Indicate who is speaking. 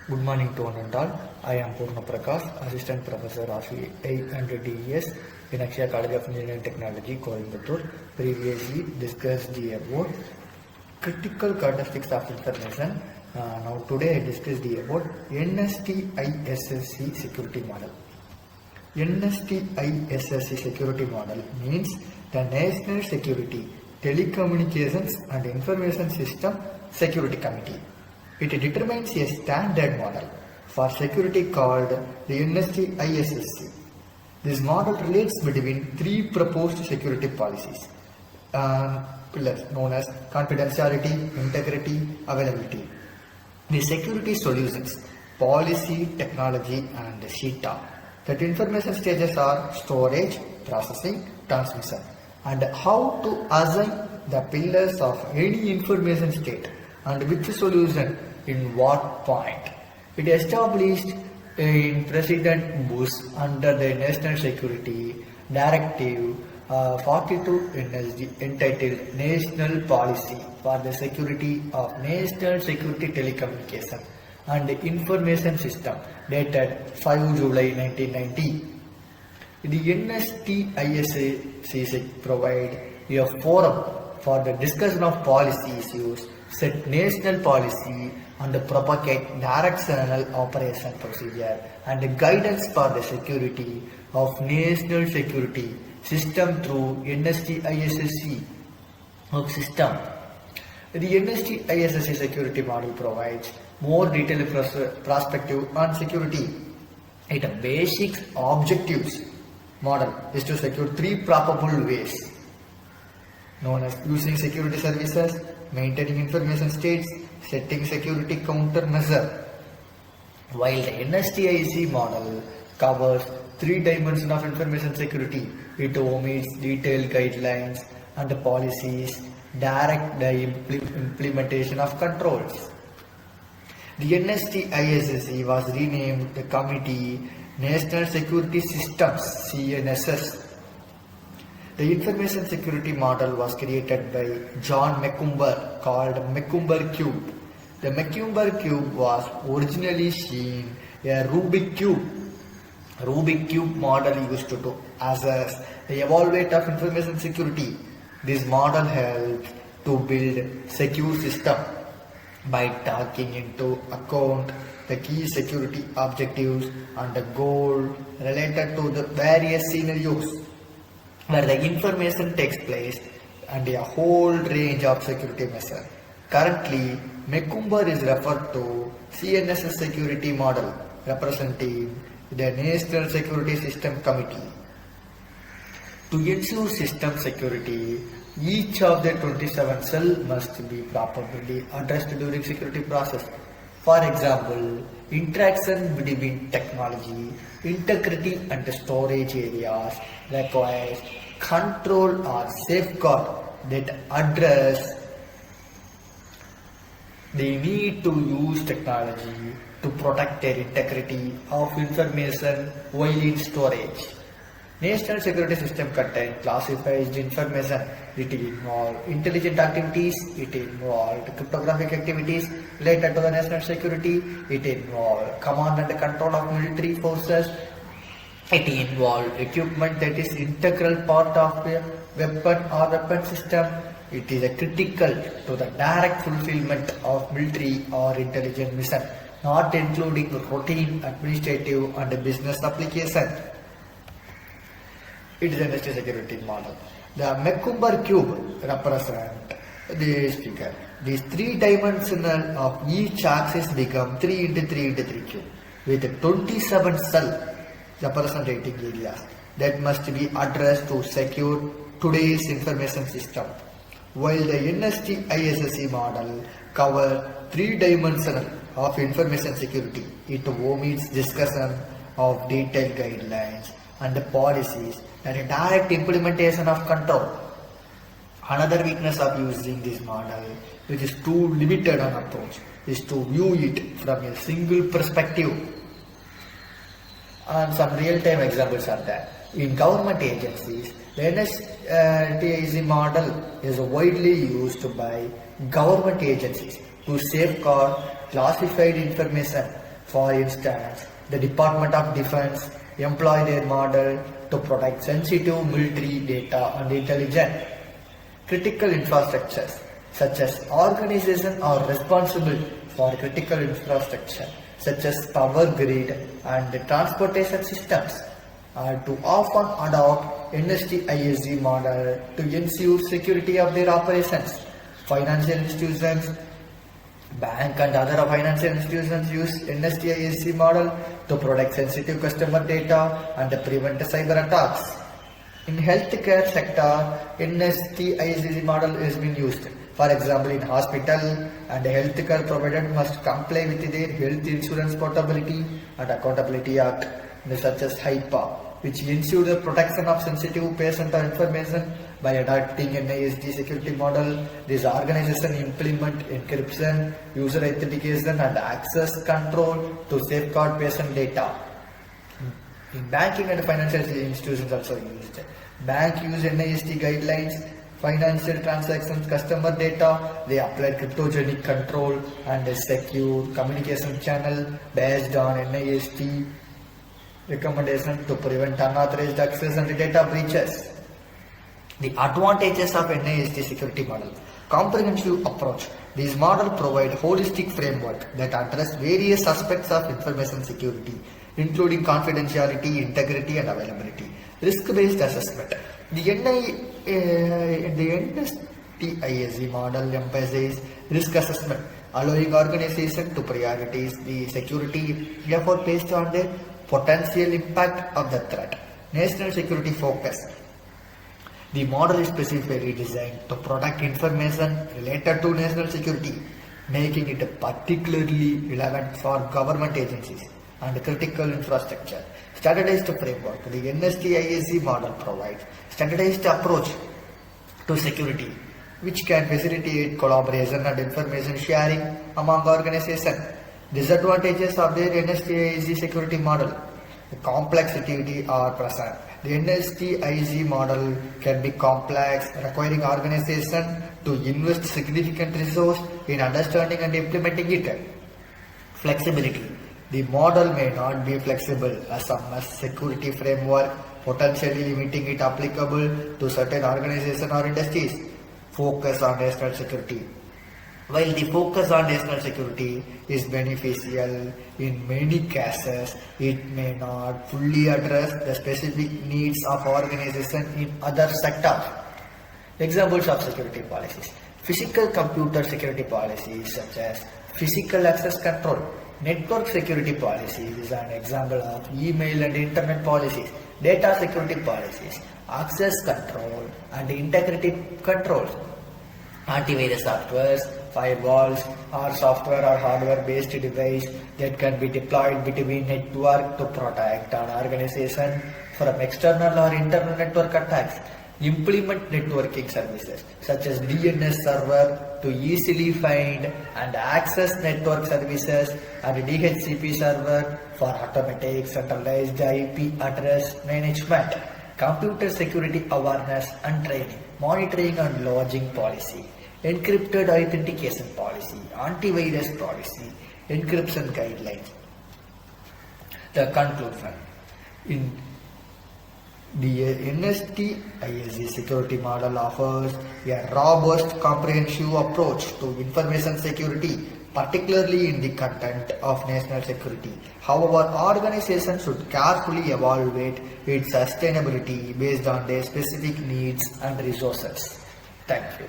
Speaker 1: Good morning to one and all. I am Prakash, Assistant Professor of AI&DS in Akshaya College of Engineering and Technology, Coimbatore. Previously discussed about critical characteristics of information. Now today I discussed about NSTISSC Security Model. NSTISSC Security Model means the National Security, Telecommunications and Information System Security Committee. It determines a standard model for security called the NSTISSC. This model relates between three proposed security policies pillars known as confidentiality, integrity, availability. The security solutions, policy, technology and SHITA. That information stages are storage, processing, transmission, and how to assign the pillars of any information state and which solution in what point. It established in President Bush under the National Security Directive 42 NSD entitled National Policy for the Security of National Security Telecommunications and Information System dated 5 July 1990. The NSTISSC provide a forum for the discussion of policy issues, set national policy and propagate directional operation procedure and guidance for the security of national security system through NSTISSC system. The NSTISSC security model provides more detailed perspective on security. Its basic objectives model is to secure three probable ways known as using security services, maintaining information states, setting security countermeasure. While the NSTISC model covers three dimensions of information security, it omits detailed guidelines and policies, direct the implementation of controls. The NSTISSC was renamed the Committee National Security Systems (CNSS). The information security model was created by John Macumber called Macumber Cube. The Macumber Cube was originally seen a Rubik Cube. Rubik Cube model used to assess the evaluate of information security. This model helped to build secure system by taking into account the key security objectives and the goal related to the various scenarios where the information takes place and a whole range of security measures. Currently, Macumber is referred to CNSS security model representing the National Security System Committee. To ensure system security, each of the 27 cells must be properly addressed during security process. For example, interaction between technology, integrity and storage areas requires control or safeguard that address the need to use technology to protect their integrity of information while in storage. National security system contains classified information. It involves intelligent activities, it involves cryptographic activities related to the national security, it involves command and control of military forces, it involves equipment that is integral part of a weapon or weapon system. It is critical to the direct fulfillment of military or intelligence mission, not including routine administrative and business application. It is a NSTISC security model. The Macumber cube represents this figure. These three dimensional of each axis become 3 into 3 into 3 cube with 27 cells representing areas that must be addressed to secure today's information system. While the NSTISSC model covers three-dimensional of information security, it omits discussion of detailed guidelines and policies and a direct implementation of control. Another weakness of using this model, which is too limited an approach, is to view it from a single perspective. And some real-time examples are there. In government agencies, the NSTISC model is widely used by government agencies to safeguard classified information For instance, the Department of Defense employ their model to protect sensitive military data and intelligence. Critical infrastructures, such as organizations are responsible for critical infrastructure, such as power grid and transportation systems, are to often adopt NSTISC model to ensure security of their operations. Financial institutions, bank and other financial institutions use NSTISC model to protect sensitive customer data and prevent cyber attacks. In healthcare sector, NSTISC model has been used. For example, in hospital and healthcare provider must comply with their Health Insurance Portability and Accountability Act, such as HIPAA, which ensure the protection of sensitive patient information. By adopting NSTISC security model, this organization implement encryption, user authentication and access control to safeguard patient data. In banking and financial institutions also used. Bank use NIST guidelines, financial transactions, customer data. They apply cryptogenic control and a secure communication channel based on NIST recommendation to prevent unauthorized access and data breaches. The advantages of NIST security model. Comprehensive approach. This model provides holistic framework that address various aspects of information security, including confidentiality, integrity and availability. Risk-based assessment. The NSTISC model emphasizes risk assessment, allowing organizations to prioritize the security effort based on their potential impact of the threat. National security focus. The model is specifically designed to protect information related to national security, making it particularly relevant for government agencies and critical infrastructure. Standardized framework. The NSTISC model provides standardized approach to security, which can facilitate collaboration and information sharing among organizations. Disadvantages of the NSTISC security model. The complexity are present. The NSTISC model can be complex, requiring organizations to invest significant resource in understanding and implementing it. Flexibility. The model may not be flexible as a security framework, potentially limiting it applicable to certain organizations or industries. Focus on national security. While the focus on national security is beneficial in many cases, it may not fully address the specific needs of organizations in other sectors. Examples of security policies. Physical computer security policies such as physical access control. Network security policies is an example of email and internet policies. Data security policies, access control and integrity controls. Antivirus softwares, firewalls are software or hardware based device that can be deployed between network to protect an organization from external or internal network attacks. Implement networking services such as DNS server to easily find and access network services and DHCP server for automatic centralized IP address management. Computer security awareness and training, monitoring and logging policy, encrypted authentication policy, antivirus policy, encryption guidelines. The conclusion. In the NSTISC security model offers a robust, comprehensive approach to information security, particularly in the content of national security. However, organizations should carefully evaluate its sustainability based on their specific needs and resources. Thank you.